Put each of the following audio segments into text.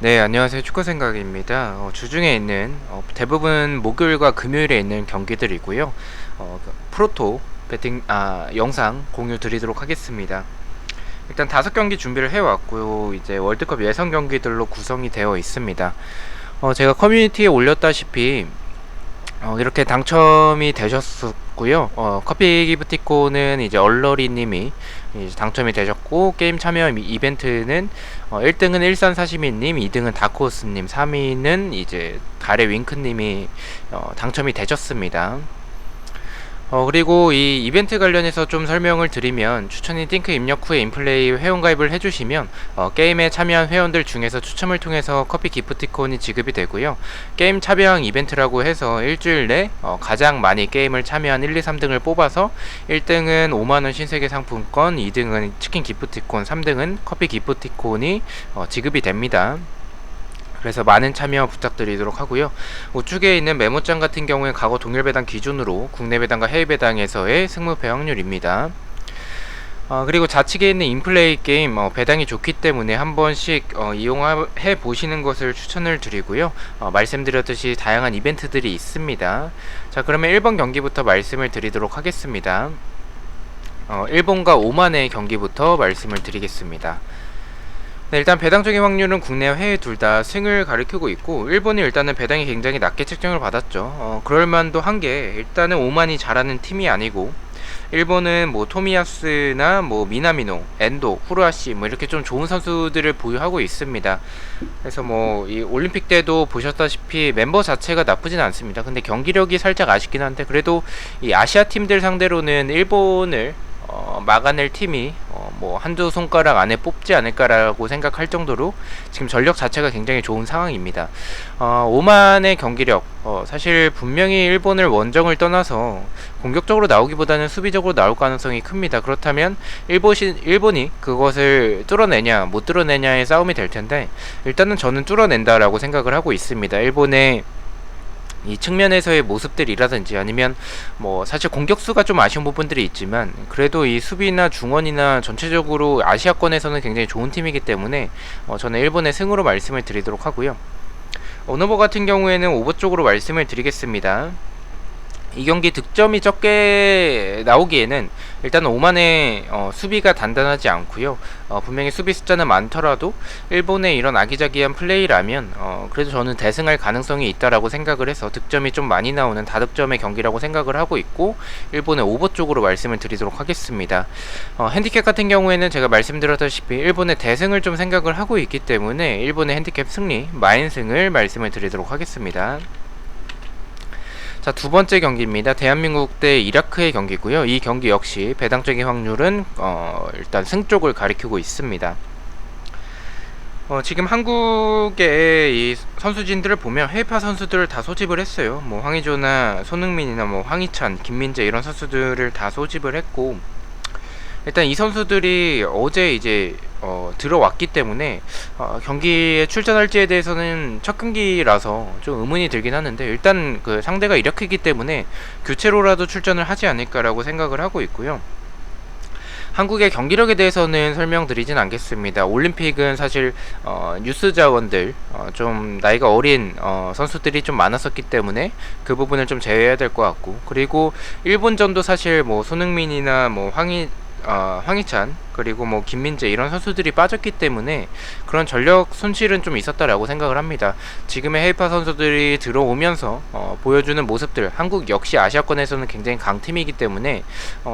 네, 안녕하세요. 축구생각입니다. 주중에 있는 대부분 목요일과 금요일에 있는 경기들이고요. 프로토 배팅 영상 공유 드리도록 하겠습니다. 일단 5경기 준비를 해왔고요. 이제 월드컵 예선 경기들로 구성이 되어 있습니다. 제가 커뮤니티에 올렸다시피 이렇게 당첨이 되셨었고요. 커피 기프티콘은 이제 얼러리님이 이제 당첨이 되셨고, 게임 참여 이벤트는 1등은 일산 사시미님, 2등은 다크호스님, 3위는 이제 달의 윙크님이 당첨이 되셨습니다. 그리고 이 이벤트 관련해서 좀 설명을 드리면, 추천인 띵크 입력 후에 인플레이 회원가입을 해주시면 게임에 참여한 회원들 중에서 추첨을 통해서 커피 기프티콘이 지급이 되고요. 게임 참여형 이벤트라고 해서 일주일 내 가장 많이 게임을 참여한 1, 2, 3등을 뽑아서 1등은 5만원 신세계 상품권, 2등은 치킨 기프티콘, 3등은 커피 기프티콘이 지급이 됩니다. 그래서 많은 참여 부탁드리도록 하고요. 우측에 있는 메모장 같은 경우에 과거 동일 배당 기준으로 국내 배당과 해외 배당에서의 승무패 확률입니다. 그리고 좌측에 있는 인플레이 게임 배당이 좋기 때문에 한 번씩 이용해 보시는 것을 추천을 드리고요. 말씀드렸듯이 다양한 이벤트들이 있습니다. 자, 그러면 1번 경기부터 말씀을 드리도록 하겠습니다. 일본과 오만의 경기부터 말씀을 드리겠습니다. 네, 일단 배당적인 확률은 국내와 해외 둘 다 승을 가리키고 있고, 일본이 일단은 배당이 굉장히 낮게 책정을 받았죠. 그럴만도 한 게, 일단은 오만이 잘하는 팀이 아니고, 일본은 뭐 토미야스나 뭐 미나미노, 엔도, 후루아시 뭐 이렇게 좀 좋은 선수들을 보유하고 있습니다. 그래서 뭐 이 올림픽 때도 보셨다시피 멤버 자체가 나쁘진 않습니다. 근데 경기력이 살짝 아쉽긴 한데, 그래도 이 아시아 팀들 상대로는 일본을 막아낼 팀이 뭐 한두 손가락 안에 뽑지 않을까라고 생각할 정도로 지금 전력 자체가 굉장히 좋은 상황입니다. 오만의 경기력, 사실 분명히 일본을 원정을 떠나서 공격적으로 나오기보다는 수비적으로 나올 가능성이 큽니다. 그렇다면 일본이 그것을 뚫어내냐 못 뚫어내냐의 싸움이 될 텐데, 일단은 저는 뚫어낸다라고 생각을 하고 있습니다. 일본의 이 측면에서의 모습들이라든지, 아니면 뭐 사실 공격수가 좀 아쉬운 부분들이 있지만, 그래도 이 수비나 중원이나 전체적으로 아시아권에서는 굉장히 좋은 팀이기 때문에 저는 일본의 승으로 말씀을 드리도록 하고요. 오너버 같은 경우에는 오버 쪽으로 말씀을 드리겠습니다. 이 경기 득점이 적게 나오기에는 일단 오만의 수비가 단단하지 않고요. 분명히 수비 숫자는 많더라도 일본의 이런 아기자기한 플레이라면 그래도 저는 대승할 가능성이 있다라고 생각을 해서 득점이 좀 많이 나오는 다득점의 경기라고 생각을 하고 있고, 일본의 오버 쪽으로 말씀을 드리도록 하겠습니다. 핸디캡 같은 경우에는 제가 말씀드렸다시피 일본의 대승을 좀 생각을 하고 있기 때문에 일본의 핸디캡 승리, 마인승을 말씀을 드리도록 하겠습니다. 자, 두 번째 경기입니다. 대한민국 대 이라크의 경기고요. 이 경기 역시 배당적인 확률은 일단 승 쪽을 가리키고 있습니다. 지금 한국의 이 선수진들을 보면 해외파 선수들을 다 소집을 했어요. 뭐 황의조나 손흥민이나 뭐 황희찬, 김민재 이런 선수들을 다 소집을 했고, 일단 이 선수들이 어제 이제 들어왔기 때문에 경기에 출전할지에 대해서는 첫 경기라서 좀 의문이 들긴 하는데, 일단 그 상대가 이라크이기 때문에 교체로라도 출전을 하지 않을까라고 생각을 하고 있고요. 한국의 경기력에 대해서는 설명드리진 않겠습니다. 올림픽은 사실 유스 자원들, 좀 나이가 어린 선수들이 좀 많았었기 때문에 그 부분을 좀 제외해야 될 것 같고, 그리고 일본전도 사실 뭐 손흥민이나 뭐 황희찬, 그리고 뭐 김민재 이런 선수들이 빠졌기 때문에 그런 전력 손실은 좀 있었다라고 생각을 합니다. 지금의 해외파 선수들이 들어오면서 보여주는 모습들, 한국 역시 아시아권에서는 굉장히 강팀이기 때문에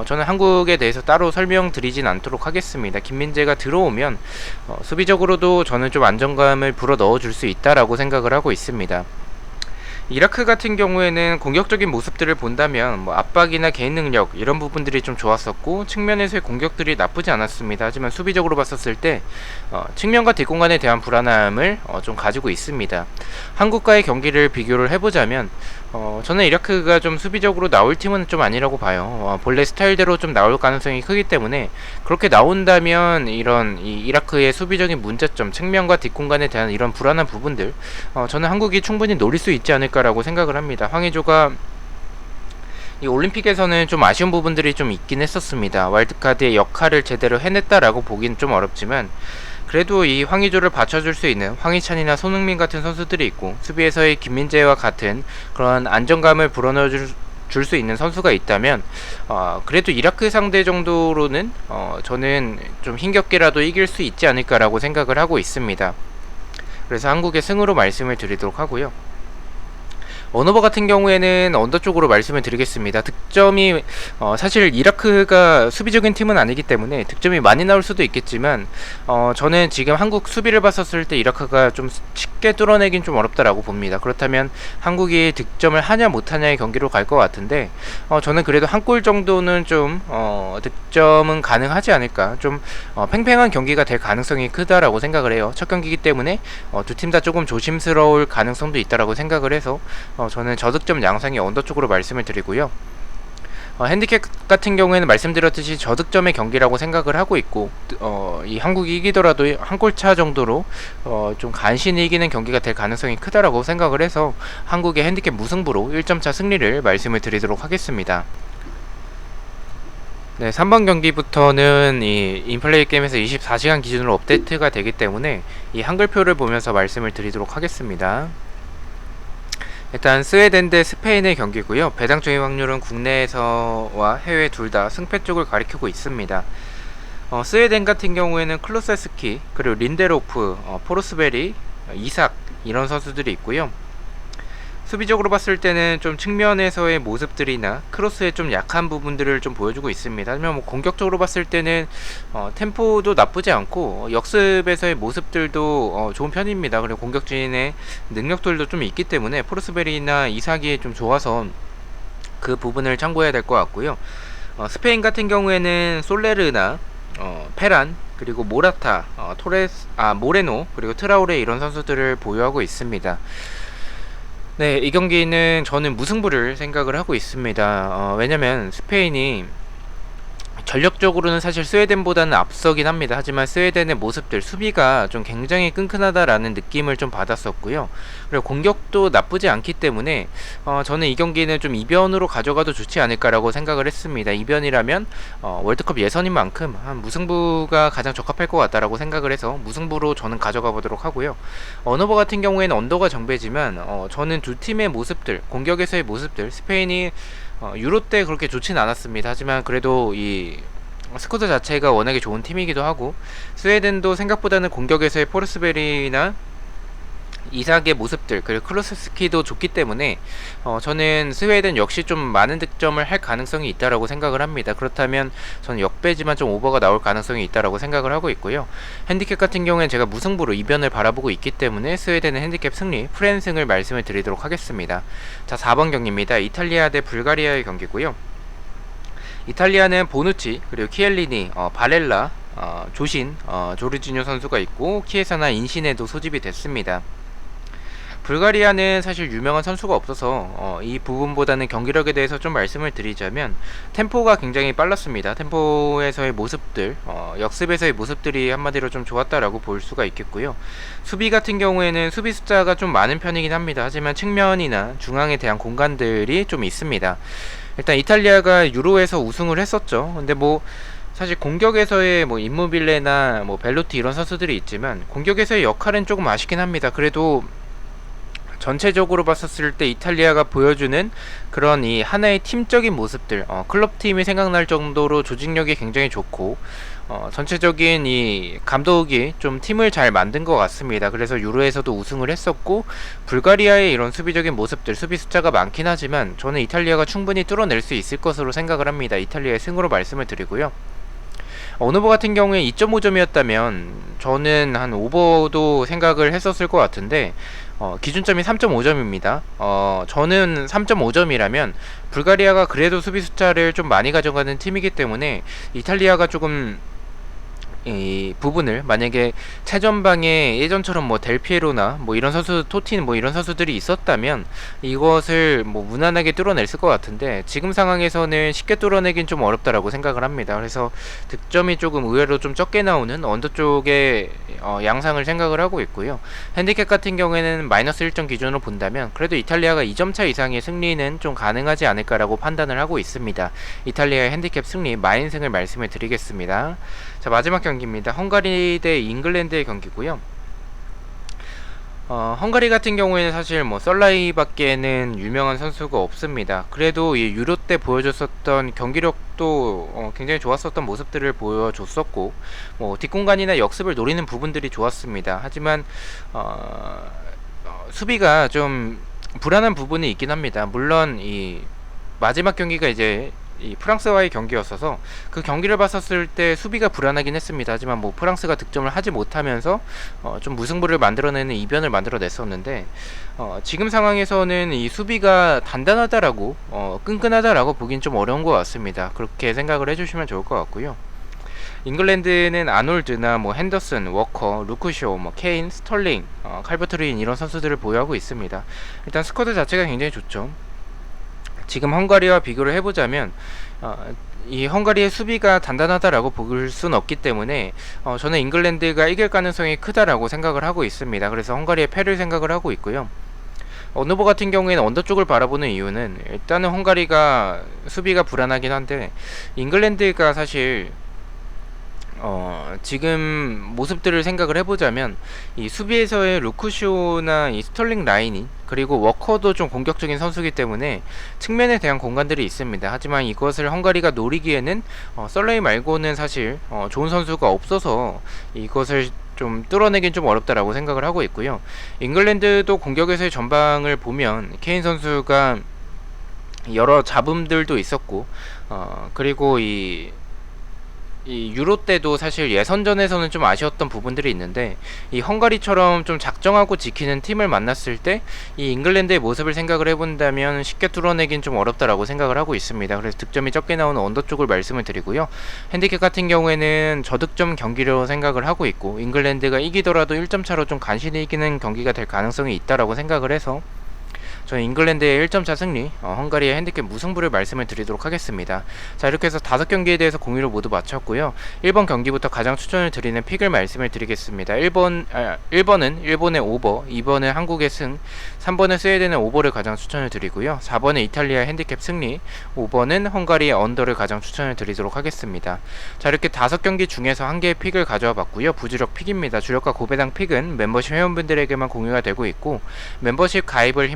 저는 한국에 대해서 따로 설명드리진 않도록 하겠습니다. 김민재가 들어오면 수비적으로도 저는 좀 안정감을 불어 넣어줄 수 있다라고 생각을 하고 있습니다. 이라크 같은 경우에는 공격적인 모습들을 본다면 뭐 압박이나 개인 능력 이런 부분들이 좀 좋았었고, 측면에서의 공격들이 나쁘지 않았습니다. 하지만 수비적으로 봤었을 때 측면과 뒷공간에 대한 불안함을 좀 가지고 있습니다. 한국과의 경기를 비교를 해보자면 저는 이라크가 좀 수비적으로 나올 팀은 좀 아니라고 봐요. 본래 스타일대로 좀 나올 가능성이 크기 때문에, 그렇게 나온다면 이런 이라크의 수비적인 문제점, 측면과 뒷공간에 대한 이런 불안한 부분들, 저는 한국이 충분히 노릴 수 있지 않을까라고 생각을 합니다. 황의조가 이 올림픽에서는 좀 아쉬운 부분들이 좀 있긴 했었습니다. 와일드카드의 역할을 제대로 해냈다라고 보기는 좀 어렵지만, 그래도 이 황의조를 받쳐줄 수 있는 황희찬이나 손흥민 같은 선수들이 있고, 수비에서의 김민재와 같은 그런 안정감을 불어넣어줄 줄 수 있는 선수가 있다면, 그래도 이라크 상대 정도로는 저는 좀 힘겹게라도 이길 수 있지 않을까라고 생각을 하고 있습니다. 그래서 한국의 승으로 말씀을 드리도록 하고요. 언어버 같은 경우에는 언더 쪽으로 말씀을 드리겠습니다. 득점이 사실 이라크가 수비적인 팀은 아니기 때문에 득점이 많이 나올 수도 있겠지만, 저는 지금 한국 수비를 봤었을 때 이라크가 좀 쉽게 뚫어내긴 좀 어렵다라고 봅니다. 그렇다면 한국이 득점을 하냐 못하냐의 경기로 갈 것 같은데, 저는 그래도 한 골 정도는 좀 득점은 가능하지 않을까, 좀 팽팽한 경기가 될 가능성이 크다라고 생각을 해요. 첫 경기이기 때문에 두 팀 다 조금 조심스러울 가능성도 있다라고 생각을 해서 저는 저득점 양상의 언더 쪽으로 말씀을 드리고요. 핸디캡 같은 경우에는 말씀드렸듯이 저득점의 경기라고 생각을 하고 있고, 이 한국이 이기더라도 한 골차 정도로 좀 간신히 이기는 경기가 될 가능성이 크다라고 생각을 해서 한국의 핸디캡 무승부로 1점차 승리를 말씀을 드리도록 하겠습니다. 네, 3번 경기부터는 이 인플레이 게임에서 24시간 기준으로 업데이트가 되기 때문에 이 한글표를 보면서 말씀을 드리도록 하겠습니다. 일단 스웨덴 대 스페인의 경기고요. 배당 중의 확률은 국내에서와 해외 둘 다 승패 쪽을 가리키고 있습니다. 스웨덴 같은 경우에는 클로세스키, 그리고 린데로프, 포르스베리, 이삭 이런 선수들이 있고요. 수비적으로 봤을 때는 좀 측면에서의 모습들이나 크로스의 좀 약한 부분들을 좀 보여주고 있습니다. 하지만 뭐 공격적으로 봤을 때는 템포도 나쁘지 않고 역습에서의 모습들도 좋은 편입니다. 그리고 공격진의 능력들도 좀 있기 때문에 포르스베리나 이삭이 좀 좋아서 그 부분을 참고해야 될 것 같고요. 스페인 같은 경우에는 솔레르나 페란, 그리고 모라타, 모레노, 그리고 트라우레 이런 선수들을 보유하고 있습니다. 네, 이 경기는 저는 무승부를 생각을 하고 있습니다. 왜냐면 스페인이 전력적으로는 사실 스웨덴보다는 앞서긴 합니다. 하지만 스웨덴의 모습들, 수비가 좀 굉장히 끈끈하다라는 느낌을 좀 받았었고요. 그리고 공격도 나쁘지 않기 때문에 저는 이 경기는 좀 이변으로 가져가도 좋지 않을까라고 생각을 했습니다. 이변이라면 월드컵 예선인 만큼 한 무승부가 가장 적합할 것 같다라고 생각을 해서 무승부로 저는 가져가 보도록 하고요. 언어버 같은 경우에는 언더가 정배지만 저는 두 팀의 모습들, 공격에서의 모습들, 스페인이 유로 때 그렇게 좋진 않았습니다. 하지만 그래도 이 스쿼드 자체가 워낙에 좋은 팀이기도 하고, 스웨덴도 생각보다는 공격에서의 포르스베리나 이삭의 모습들, 그리고 클로스스키도 좋기 때문에 저는 스웨덴 역시 좀 많은 득점을 할 가능성이 있다라고 생각을 합니다. 그렇다면 저는 역배지만 좀 오버가 나올 가능성이 있다라고 생각을 하고 있고요. 핸디캡 같은 경우에는 제가 무승부로 이변을 바라보고 있기 때문에 스웨덴은 핸디캡 승리, 프랜승을 말씀을 드리도록 하겠습니다. 자, 4번 경기입니다. 이탈리아 대 불가리아의 경기고요. 이탈리아는 보누치, 그리고 키엘리니, 바렐라, 조신, 조르지뉴 선수가 있고, 키에사나 인시네도 소집이 됐습니다. 불가리아는 사실 유명한 선수가 없어서 이 부분보다는 경기력에 대해서 좀 말씀을 드리자면, 템포가 굉장히 빨랐습니다. 템포에서의 모습들, 역습에서의 모습들이 한마디로 좀 좋았다라고 볼 수가 있겠고요. 수비 같은 경우에는 수비 숫자가 좀 많은 편이긴 합니다. 하지만 측면이나 중앙에 대한 공간들이 좀 있습니다. 일단 이탈리아가 유로에서 우승을 했었죠. 근데 뭐 사실 공격에서의 뭐 임모빌레나 뭐 벨로티 이런 선수들이 있지만 공격에서의 역할은 조금 아쉽긴 합니다. 그래도 전체적으로 봤었을 때 이탈리아가 보여주는 그런 이 하나의 팀적인 모습들, 클럽팀이 생각날 정도로 조직력이 굉장히 좋고, 전체적인 이 감독이 좀 팀을 잘 만든 것 같습니다. 그래서 유로에서도 우승을 했었고, 불가리아의 이런 수비적인 모습들, 수비 숫자가 많긴 하지만 저는 이탈리아가 충분히 뚫어낼 수 있을 것으로 생각을 합니다. 이탈리아의 승으로 말씀을 드리고요. 언어버 같은 경우에 2.5점이었다면 저는 한 오버도 생각을 했었을 것 같은데, 기준점이 3.5점입니다. 저는 3.5점이라면 불가리아가 그래도 수비 숫자를 좀 많이 가져가는 팀이기 때문에 이탈리아가 조금 이 부분을, 만약에 최전방에 예전처럼 뭐 델피에로나 뭐 이런 선수, 토틴 뭐 이런 선수들이 있었다면 이것을 뭐 무난하게 뚫어냈을 것 같은데, 지금 상황에서는 쉽게 뚫어내긴 좀 어렵다라고 생각을 합니다. 그래서 득점이 조금 의외로 좀 적게 나오는 언더 쪽의 양상을 생각을 하고 있고요. 핸디캡 같은 경우에는 마이너스 1점 기준으로 본다면 그래도 이탈리아가 2점차 이상의 승리는 좀 가능하지 않을까라고 판단을 하고 있습니다. 이탈리아의 핸디캡 승리 마인승을 말씀을 드리겠습니다. 자, 마지막 경기 경기입니다. 헝가리 대 잉글랜드의 경기고요. 헝가리 같은 경우에는 사실 뭐 썰라이밖에는 유명한 선수가 없습니다. 그래도 이 유로 때 보여줬었던 경기력도 굉장히 좋았었던 모습들을 보여줬었고, 뭐 뒷공간이나 역습을 노리는 부분들이 좋았습니다. 하지만 수비가 좀 불안한 부분이 있긴 합니다. 물론 이 마지막 경기가 이제 이 프랑스와의 경기였어서 그 경기를 봤었을 때 수비가 불안하긴 했습니다. 하지만 뭐 프랑스가 득점을 하지 못하면서 좀 무승부를 만들어내는 이변을 만들어냈었는데, 지금 상황에서는 이 수비가 단단하다라고 끈끈하다라고 보긴 좀 어려운 것 같습니다. 그렇게 생각을 해주시면 좋을 것 같고요. 잉글랜드는 아놀드나 뭐 핸더슨, 워커, 루크쇼, 뭐 케인, 스털링, 칼버트린 이런 선수들을 보유하고 있습니다. 일단 스쿼드 자체가 굉장히 좋죠. 지금 헝가리와 비교를 해보자면 이 헝가리의 수비가 단단하다라고 볼 수는 없기 때문에 저는 잉글랜드가 이길 가능성이 크다라고 생각을 하고 있습니다. 그래서 헝가리의 패를 생각을 하고 있고요. 언더버 같은 경우에는 언더 쪽을 바라보는 이유는 일단은 헝가리가 수비가 불안하긴 한데, 잉글랜드가 사실 지금 모습들을 생각을 해보자면 이 수비에서의 루크쇼나 이 스털링 라인이, 그리고 워커도 좀 공격적인 선수이기 때문에 측면에 대한 공간들이 있습니다. 하지만 이것을 헝가리가 노리기에는 썰레이 말고는 사실 좋은 선수가 없어서 이것을 좀 뚫어내긴 좀 어렵다라고 생각을 하고 있고요. 잉글랜드도 공격에서의 전방을 보면 케인 선수가 여러 잡음들도 있었고, 그리고 이 유로 때도 사실 예선전에서는 좀 아쉬웠던 부분들이 있는데, 이 헝가리처럼 좀 작정하고 지키는 팀을 만났을 때 이 잉글랜드의 모습을 생각을 해본다면 쉽게 뚫어내긴 좀 어렵다라고 생각을 하고 있습니다. 그래서 득점이 적게 나오는 언더 쪽을 말씀을 드리고요. 핸디캡 같은 경우에는 저득점 경기로 생각을 하고 있고, 잉글랜드가 이기더라도 1점 차로 좀 간신히 이기는 경기가 될 가능성이 있다라고 생각을 해서 저는 잉글랜드의 1점차 승리, 헝가리의 핸디캡 무승부를 말씀을 드리도록 하겠습니다. 자, 이렇게 해서 5경기에 대해서 공유를 모두 마쳤고요. 1번 경기부터 가장 추천을 드리는 픽을 말씀을 드리겠습니다. 1번은 일본의 오버, 2번은 한국의 승, 3번은 스웨덴의 오버를 가장 추천을 드리고요. 4번은 이탈리아 핸디캡 승리, 5번은 헝가리의 언더를 가장 추천을 드리도록 하겠습니다. 자, 이렇게 5경기 중에서 한 개의 픽을 가져와 봤고요. 부주력 픽입니다. 주력과 고배당 픽은 멤버십 회원분들에게만 공유가 되고 있고, 멤버십 가입을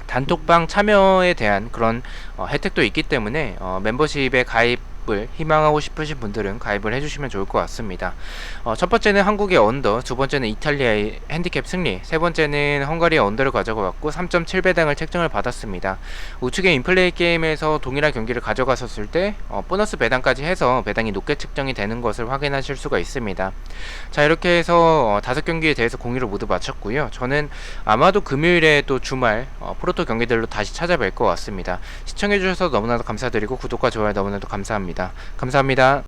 단톡방 참여에 대한 그런 혜택도 있기 때문에 멤버십에 가입을 희망하고 싶으신 분들은 가입을 해주시면 좋을 것 같습니다. 첫 번째는 한국의 언더, 두 번째는 이탈리아의 핸디캡 승리, 세 번째는 헝가리의 언더를 가져갔고 3.7배당을 책정을 받았습니다. 우측의 인플레이 게임에서 동일한 경기를 가져갔었을 때 보너스 배당까지 해서 배당이 높게 책정이 되는 것을 확인하실 수가 있습니다. 자, 이렇게 해서 5경기에 대해서 공유를 모두 마쳤고요. 저는 아마도 금요일에 또 주말 프로토 경기들로 다시 찾아뵐 것 같습니다. 시청해주셔서 너무나도 감사드리고 구독과 좋아요 너무나도 감사합니다. 감사합니다.